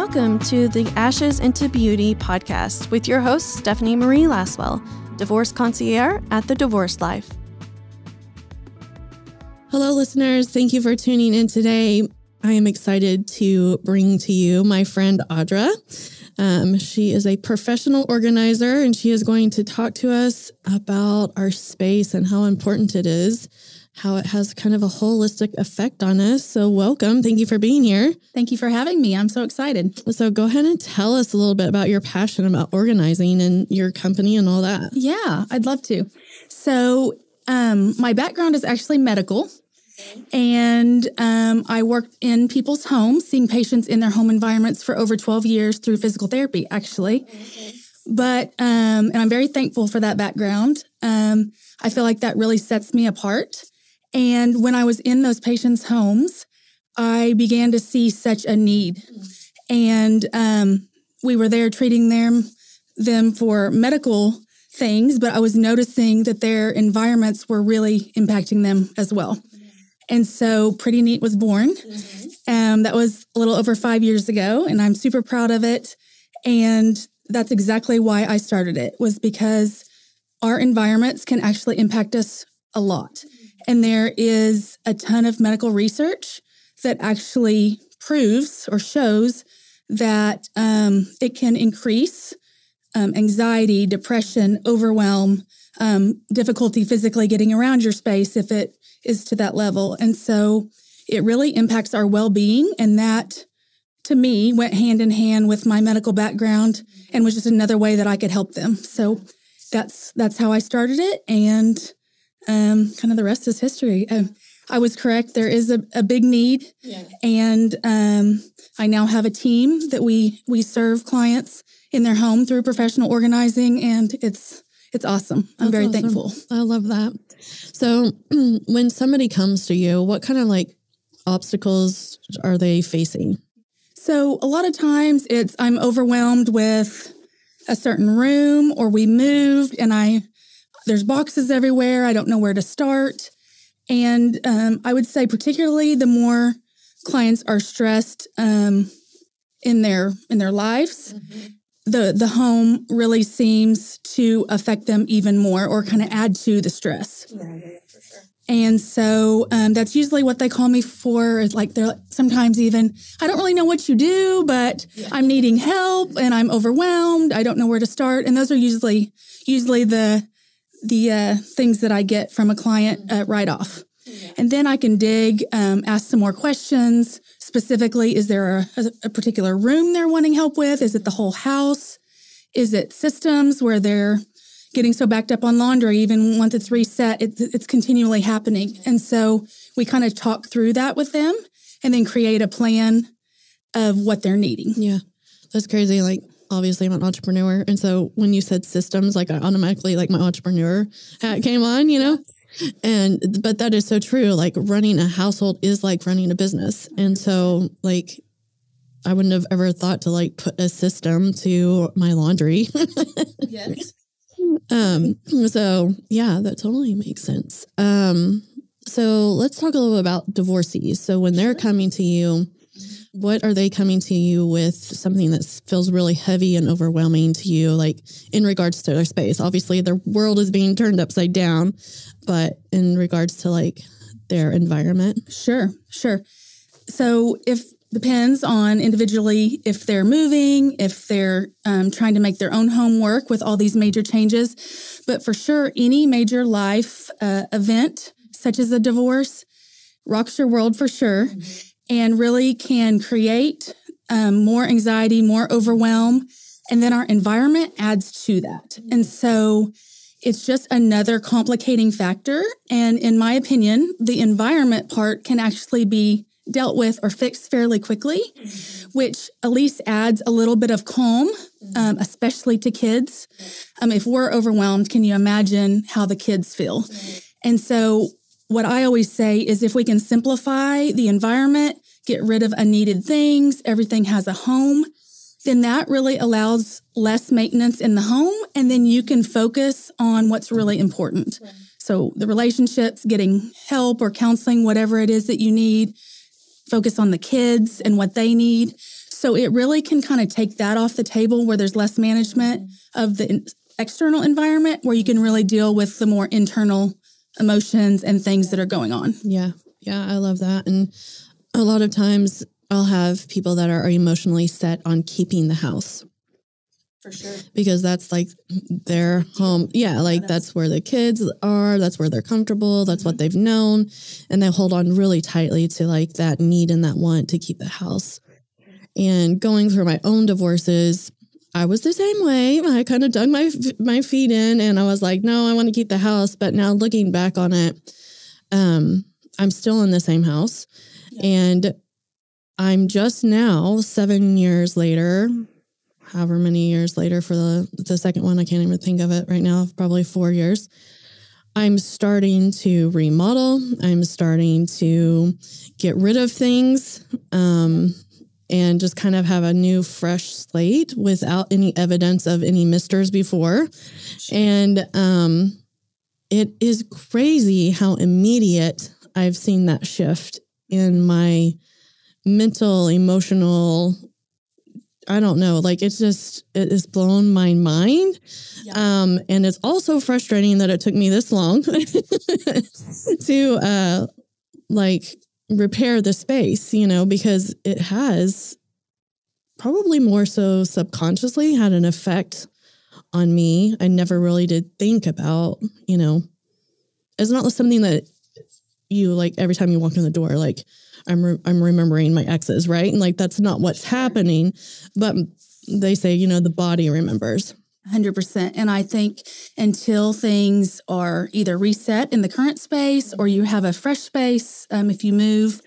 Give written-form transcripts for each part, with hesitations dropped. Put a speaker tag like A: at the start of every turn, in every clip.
A: Welcome to the Ashes into Beauty podcast with your host, Stephanie Marie Laswell, divorce concierge at The Divorce Life. Hello, listeners. Thank you for tuning in today. I am excited to bring to you my friend, Audra. She is a professional organizer, and she is going to talk to us about our space and how important it is, how it has kind of a holistic effect on us. So welcome. Thank you for being here.
B: Thank you for having me. I'm so excited.
A: So go ahead and tell us a little bit about your passion about organizing and your company and all that.
B: Yeah, I'd love to. So my background is actually medical. And I worked in people's homes, seeing patients in their home environments for over 12 years through physical therapy, actually. But, and I'm very thankful for that background. I feel like that really sets me apart. And when I was in those patients' homes, I began to see such a need. And we were there treating them for medical things, but I was noticing that their environments were really impacting them as well. And so Pretty Neat was born. That was a little over 5 years ago, and I'm super proud of it. And that's exactly why I started it, was because our environments can actually impact us a lot. And there is a ton of medical research that actually proves or shows that it can increase anxiety, depression, overwhelm, difficulty physically getting around your space if it is to that level. And so it really impacts our well-being. And that, to me, went hand in hand with my medical background and was just another way that I could help them. So that's how I started it. And kind of the rest is history. I was correct. There is a big need. Yeah. And I now have a team that we serve clients in their home through professional organizing. And it's awesome. I'm very thankful.
A: I love that. So when somebody comes to you, what kind of obstacles are they facing?
B: So a lot of times I'm overwhelmed with a certain room, or we moved and there's boxes everywhere. I don't know where to start. And I would say particularly the more clients are stressed in their lives, the home really seems to affect them even more, or kind of add to the stress. Yeah, for sure. And so that's usually what they call me for. They're sometimes even, I don't really know what you do, but I'm needing help and I'm overwhelmed. I don't know where to start. And those are usually the things that I get from a client right off. Yeah. And then I can dig, ask some more questions. Specifically, is there a particular room they're wanting help with? Is it the whole house? Is it systems where they're getting so backed up on laundry, even once it's reset, it's continually happening? And so we kind of talk through that with them and then create a plan of what they're needing. Yeah,
A: that's crazy. Obviously, I'm an entrepreneur. And so when you said systems, I automatically, my entrepreneur hat came on, But that is so true. Running a household is like running a business. And so I wouldn't have ever thought to put a system to my laundry.
B: Yes.
A: So yeah, that totally makes sense. So let's talk a little bit about divorcees. So when they're coming to you, what are they coming to you with? Something that feels really heavy and overwhelming to you, in regards to their space? Obviously, their world is being turned upside down, but in regards to their environment?
B: Sure. So depends on individually if they're moving, if they're trying to make their own home work with all these major changes. But for sure, any major life event, such as a divorce, rocks your world for sure. And really can create more anxiety, more overwhelm. And then our environment adds to that. And so it's just another complicating factor. And in my opinion, the environment part can actually be dealt with or fixed fairly quickly, which at least adds a little bit of calm, especially to kids. If we're overwhelmed, can you imagine how the kids feel? And so what I always say is if we can simplify the environment, get rid of unneeded things, everything has a home, then that really allows less maintenance in the home. And then you can focus on what's really important. Right. So the relationships, getting help or counseling, whatever it is that you need, focus on the kids and what they need. So it really can kind of take that off the table where there's less management of the external environment, where you can really deal with the more internal emotions and things that are going on.
A: Yeah. Yeah. I love that. And a lot of times I'll have people that are emotionally set on keeping the house.
B: For sure.
A: Because that's like their home. Yeah. Like that's where the kids are. That's where they're comfortable. That's what they've known. And they hold on really tightly to like that need and that want to keep the house. And going through my own divorces, I was the same way. I kind of dug my feet in and I was like, no, I want to keep the house. But now looking back on it, I'm still in the same house. Yeah. And I'm just now 7 years later, however many years later for the second one, I can't even think of it right now, probably 4 years. I'm starting to remodel. I'm starting to get rid of things and just kind of have a new fresh slate without any evidence of any misters before. And it is crazy how immediate I've seen that shift in my mental, emotional, I don't know, like it has blown my mind. Yeah. And it's also frustrating that it took me this long to like repair the space, because it has probably more so subconsciously had an effect on me. I never really did think about, it's not something that you like every time you walk in the door, like I'm remembering my exes, right? And like, that's not what's happening, but they say, the body remembers.
B: 100%. And I think until things are either reset in the current space or you have a fresh space, if you move,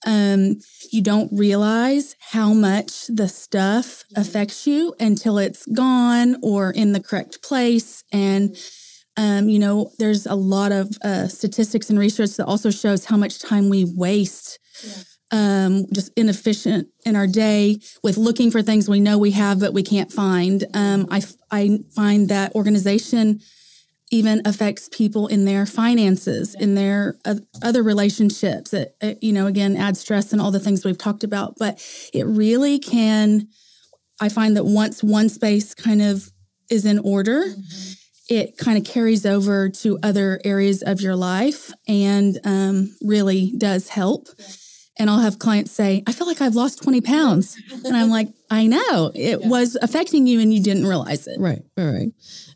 B: you don't realize how much the stuff affects you until it's gone or in the correct place. And there's a lot of statistics and research that also shows how much time we waste, just inefficient in our day with looking for things we know we have but we can't find. I find that organization even affects people in their finances, in their other relationships. It, again, adds stress and all the things we've talked about. But it really can, I find that once one space kind of is in order, it kind of carries over to other areas of your life and really does help. And I'll have clients say, I feel like I've lost 20 pounds. And I'm like, I know. It was affecting you and you didn't realize it.
A: Right.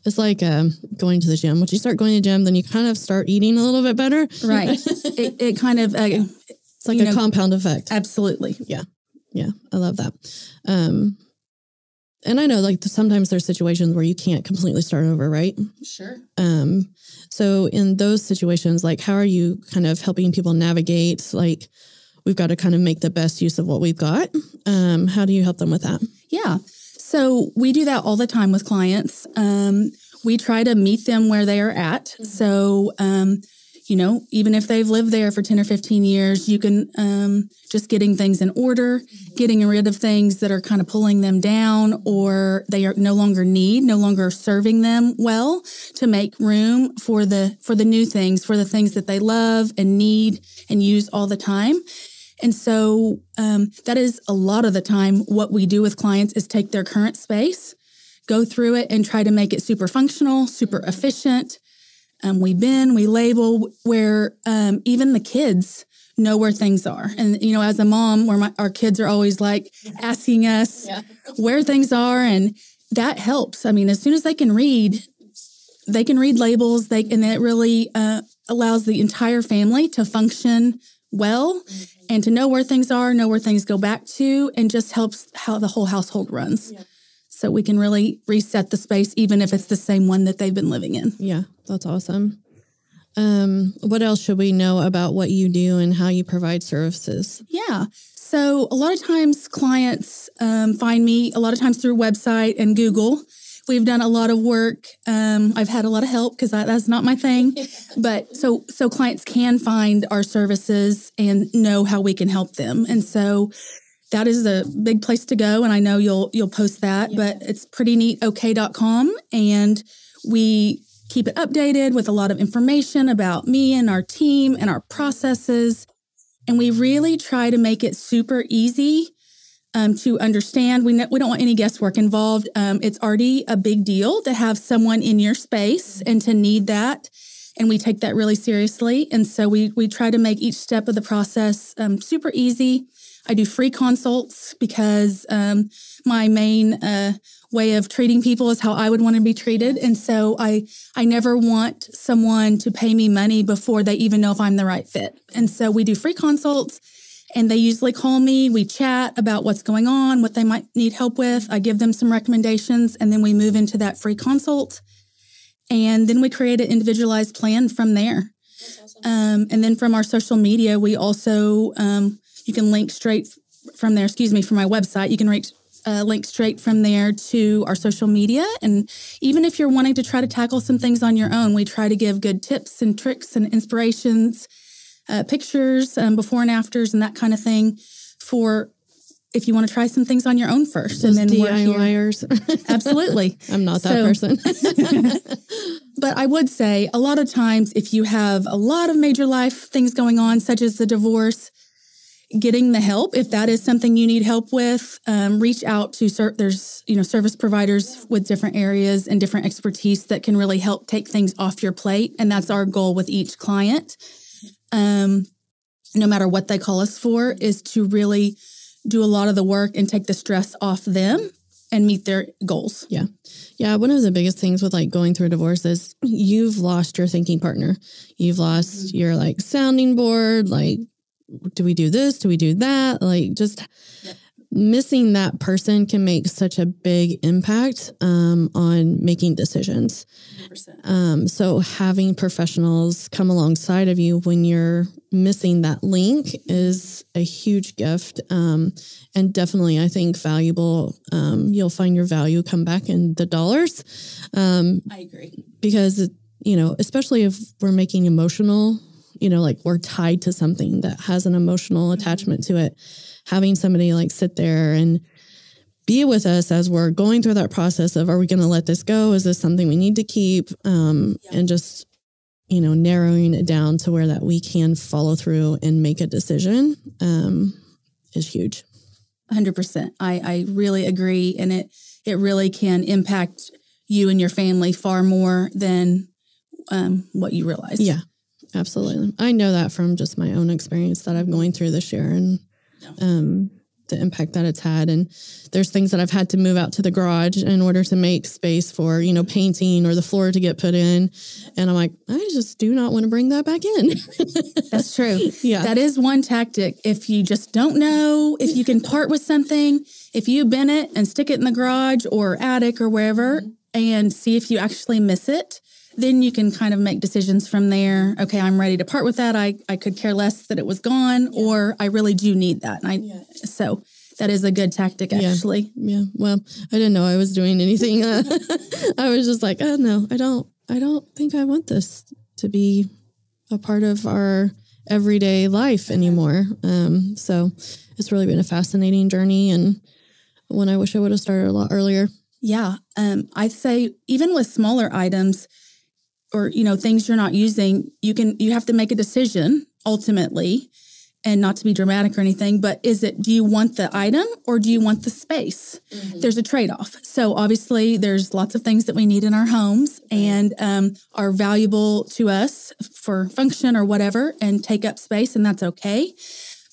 A: It's like going to the gym. Once you start going to the gym, then you kind of start eating a little bit better.
B: Right. It kind of...
A: it's like a compound effect.
B: Absolutely.
A: Yeah. I love that. And I know like sometimes there's situations where you can't completely start over, right?
B: Sure.
A: So in those situations, like how are you kind of helping people navigate, like we've got to kind of make the best use of what we've got. How do you help them with that?
B: Yeah. So we do that all the time with clients. We try to meet them where they are at. So, even if they've lived there for 10 or 15 years, you can just getting things in order, getting rid of things that are kind of pulling them down or they are no longer serving them well, to make room for the new things, for the things that they love and need and use all the time. And so that is a lot of the time what we do with clients is take their current space, go through it and try to make it super functional, super efficient. We bin, we label where even the kids know where things are. And, as a mom, where our kids are always like asking us where things are. And that helps. I mean, as soon as they can read labels, and it really allows the entire family to function well and to know where things are, know where things go back to, and just helps how the whole household runs. Yeah. So we can really reset the space, even if it's the same one that they've been living in.
A: Yeah, that's awesome. What else should we know about what you do and how you provide services?
B: Yeah. So a lot of times clients find me a lot of times through website and Google. We've done a lot of work. I've had a lot of help because that's not my thing. But so clients can find our services and know how we can help them. And so that is a big place to go. And I know you'll post that, but it's prettyneatok.com. And we keep it updated with a lot of information about me and our team and our processes. And we really try to make it super easy to understand. We don't want any guesswork involved. It's already a big deal to have someone in your space and to need that. And we take that really seriously. And so we try to make each step of the process super easy. I do free consults because my main way of treating people is how I would want to be treated. And so I never want someone to pay me money before they even know if I'm the right fit. And so we do free consults, and they usually call me. We chat about what's going on, what they might need help with. I give them some recommendations, and then we move into that free consult. And then we create an individualized plan from there. That's awesome. And then from our social media, we also, you can link straight from there, from my website. You can link straight from there to our social media. And even if you're wanting to try to tackle some things on your own, we try to give good tips and tricks and inspirations, pictures, before and afters and that kind of thing for if you want to try some things on your own first.
A: Those
B: and then
A: DIYers.
B: Absolutely.
A: I'm not that person.
B: But I would say a lot of times if you have a lot of major life things going on, such as the divorce, getting the help, if that is something you need help with, reach out to, there's, service providers with different areas and different expertise that can really help take things off your plate. And that's our goal with each client. No matter what they call us for, is to really do a lot of the work and take the stress off them and meet their goals.
A: Yeah. Yeah. One of the biggest things with going through a divorce is you've lost your thinking partner. You've lost your sounding board. Do we do this? Do we do that? Missing that person can make such a big impact on making decisions. 100%. So having professionals come alongside of you when you're missing that link is a huge gift, and definitely, I think, valuable. You'll find your value come back in the dollars.
B: I agree.
A: Because, especially if we're making emotional, we're tied to something that has an emotional attachment to it. Having somebody sit there and be with us as we're going through that process of, are we going to let this go? Is this something we need to keep? And just, narrowing it down to where that we can follow through and make a decision is huge.
B: 100%. I really agree. And it really can impact you and your family far more than what you realize.
A: Yeah, absolutely. I know that from just my own experience that I'm going through this year, and the impact that it's had. And there's things that I've had to move out to the garage in order to make space for, painting or the floor to get put in. And I'm like, I just do not want to bring that back in.
B: That's true.
A: Yeah.
B: That is one tactic. If you just don't know if you can part with something, if you bin it and stick it in the garage or attic or wherever and see if you actually miss it, then you can kind of make decisions from there. Okay, I'm ready to part with that. I could care less that it was gone, or I really do need that. So that is a good tactic, actually.
A: Yeah. Well, I didn't know I was doing anything. I was just like, oh no, I don't think I want this to be a part of our everyday life anymore. So it's really been a fascinating journey, and one I wish I would have started a lot earlier.
B: Yeah. I'd say even with smaller items, or, things you're not using, you have to make a decision ultimately, and not to be dramatic or anything, but do you want the item or do you want the space? Mm-hmm. There's a trade-off. So obviously there's lots of things that we need in our homes and are valuable to us for function or whatever and take up space, and that's okay.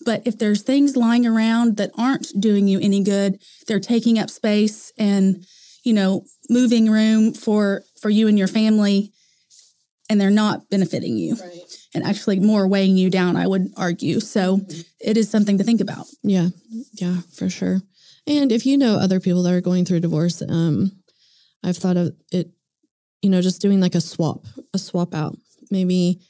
B: But if there's things lying around that aren't doing you any good, they're taking up space and, moving room for you and your family, and they're not benefiting you, right, and actually more weighing you down, I would argue. So it is something to think about. Yeah,
A: for sure. And if you know other people that are going through divorce, I've thought of it, just doing a swap out. Maybe,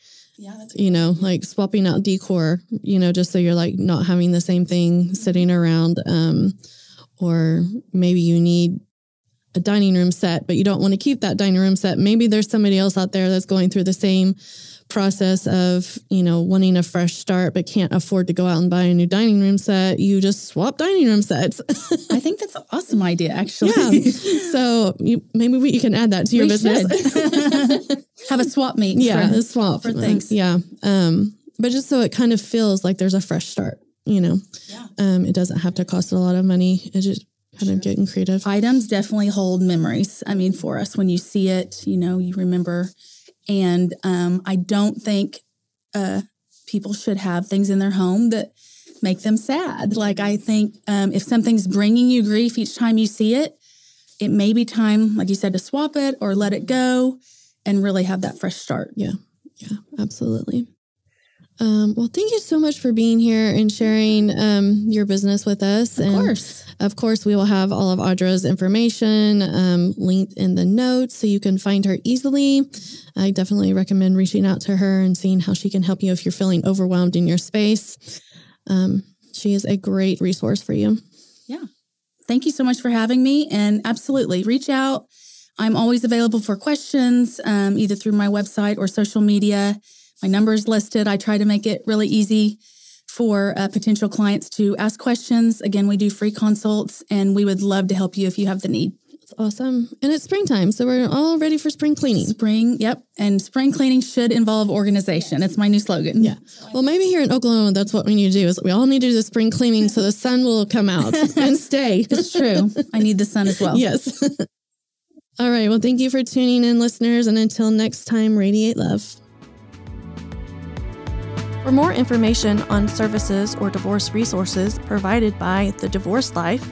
A: swapping out decor, just so you're not having the same thing sitting around. Or maybe you need a dining room set, but you don't want to keep that dining room set. Maybe there's somebody else out there that's going through the same process of, wanting a fresh start, but can't afford to go out and buy a new dining room set. You just swap dining room sets.
B: I think that's an awesome idea, actually.
A: Yeah. So maybe you can add that to your business.
B: Have a swap meet.
A: Yeah, a swap
B: for things.
A: Yeah. But just so it kind of feels like there's a fresh start, It doesn't have to cost a lot of money. It's just kind of getting creative.
B: Items definitely hold memories. I mean, for us, when you see it, you remember. And I don't think people should have things in their home that make them sad. Like, I think if something's bringing you grief each time you see it, it may be time, like you said, to swap it or let it go and really have that fresh start.
A: Yeah, absolutely. Well, thank you so much for being here and sharing your business with us. Of course, we will have all of Audra's information linked in the notes so you can find her easily. I definitely recommend reaching out to her and seeing how she can help you if you're feeling overwhelmed in your space. She is a great resource for you.
B: Yeah. Thank you so much for having me. And absolutely, reach out. I'm always available for questions, either through my website or social media. My number is listed. I try to make it really easy for potential clients to ask questions. Again, we do free consults, and we would love to help you if you have the need.
A: That's awesome. And it's springtime, so we're all ready for spring cleaning.
B: Yep. And spring cleaning should involve organization. It's my new slogan.
A: Yeah. Well, maybe here in Oklahoma, that's what we need to do, is we all need to do the spring cleaning so the sun will come out and stay.
B: It's true. I need the sun as well.
A: Yes. All right. Well, thank you for tuning in, listeners. And until next time, radiate love. For more information on services or divorce resources provided by The Divorce Life,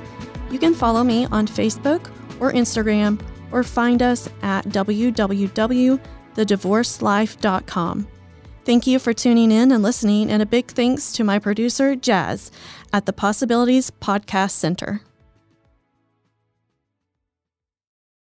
A: you can follow me on Facebook or Instagram, or find us at www.thedivorcelife.com. Thank you for tuning in and listening, and a big thanks to my producer, Jazz, at the Possibilities Podcast Center.